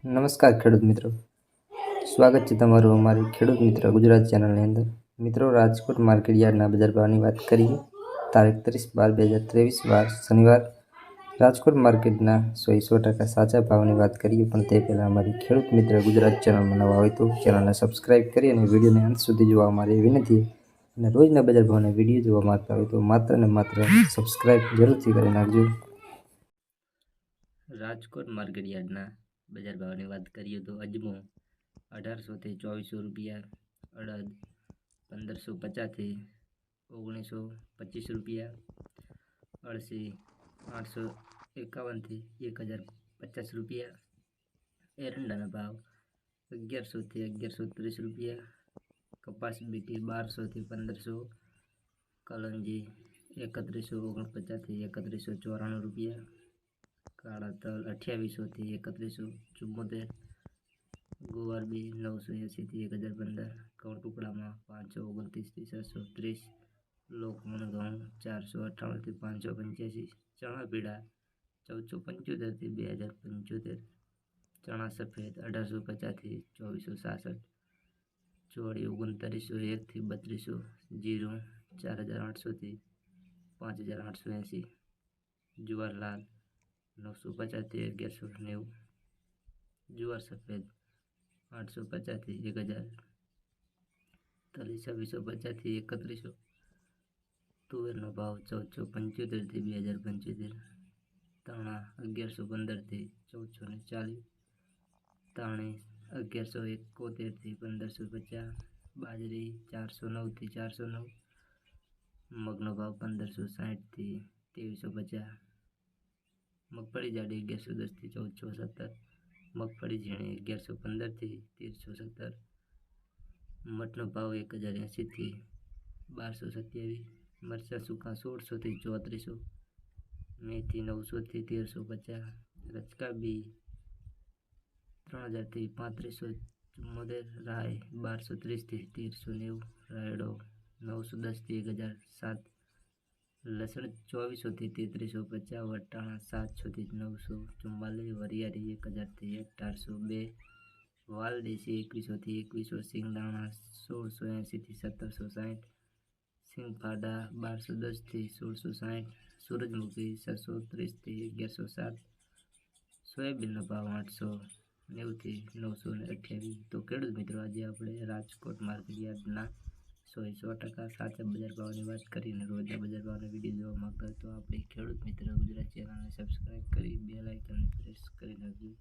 નમસ્કાર ખેડૂત મિત્રો, સ્વાગત છે તમારું અમારી ખેડૂત મિત્ર ગુજરાત ચેનલની અંદર। મિત્રો, રાજકોટ માર્કેટ યાર્ડના બજાર ભાવની વાત કરીએ। તારીખ 30/12/2023 વાર શનિવાર રાજકોટ માર્કેટના 100% સાચા ભાવની વાત કરીએ। પણ તે પહેલાં અમારી ખેડૂત મિત્ર ગુજરાત ચેનલમાં નવા હોય તો ચેનલને સબસ્ક્રાઈબ કરી અને વિડીયોને અંત સુધી જોવા અમારી વિનંતી। અને રોજના બજાર ભાવના વિડીયો જોવા માંગતા હોય તો માત્ર ને માત્ર સબસ્ક્રાઈબ જરૂરથી કરી નાખજો। રાજકોટ માર્કેટ યાર્ડના બજાર ભાવની વાત કરીએ તો અજમો 1800 થી 2400 રૂપિયા, અડદ 1550 થી 1925 રૂપિયા, અળસી 851 થી 1050 રૂપિયા, એરંડાના ભાવ 1100 થી 1130 રૂપિયા, કપાસ બીટી 1200 થી 1500, કલંજી 3149 થી 3194 રૂપિયા, કાળા તલ 2800 થી 3174, ગુવાર બી 980 થી 1015, ઘઉં ટુકડામાં 529 થી 630, લોકમણ ઘઉં 498 થી 585, ચણા પીળા 1475 થી 2075, ચણા સફેદ 1850 થી 2466, ચોળી 3901 થી 3200, જીરું 4800 થી 5880, જુવાર લાલ 950 થી 1190, જુવાર સફેદ 850 થી 1000, તલી 2650 થી 3100, તુવેરનો ભાવ 1475 થી 2075, ધાણા 1115 થી 1440, તાણી 1171 થી 1550, બાજરી 409 થી 409, મગનો ભાવ 1560 થી 2350, મગફળી જાડી 1110 થી 1417, મગફળી ઝીણી 1115 થી 1317, મઠનો ભાવ 1080 થી 1227, મરચાં સૂકા 1600 થી 3400, મેથી 900 થી 1350, રચકા બી 3000 થી 3574, રાય 1230 થી 1390, રાયડો 910 થી 1007, લસણ 2400 થી 3350, વટાણા 700 થી 944, વરિયાળી 1000 થી 1802, વાલ દેશી 2100 થી 2100, સિંગદાણા 1680 થી 1760, સિંગફાડા 1210 થી 1660, સૂરજમુખી 630 થી 1107, સોયાબીનનો ભાવ 890 થી 928। તો ખેડૂત મિત્રો, આજે આપણે રાજકોટ માર્કેટ યાર્ડના 100% સાચા બજાર ભાવની વાત કરીને રોજના બજાર ભાવના વિડીયો જોવા માંગતા હોય તો આપણી ખેડૂત મિત્ર ગુજરાત ચેનલને સબસ્ક્રાઈબ કરી બેલ આઇકનને પ્રેસ કરી નાખજો।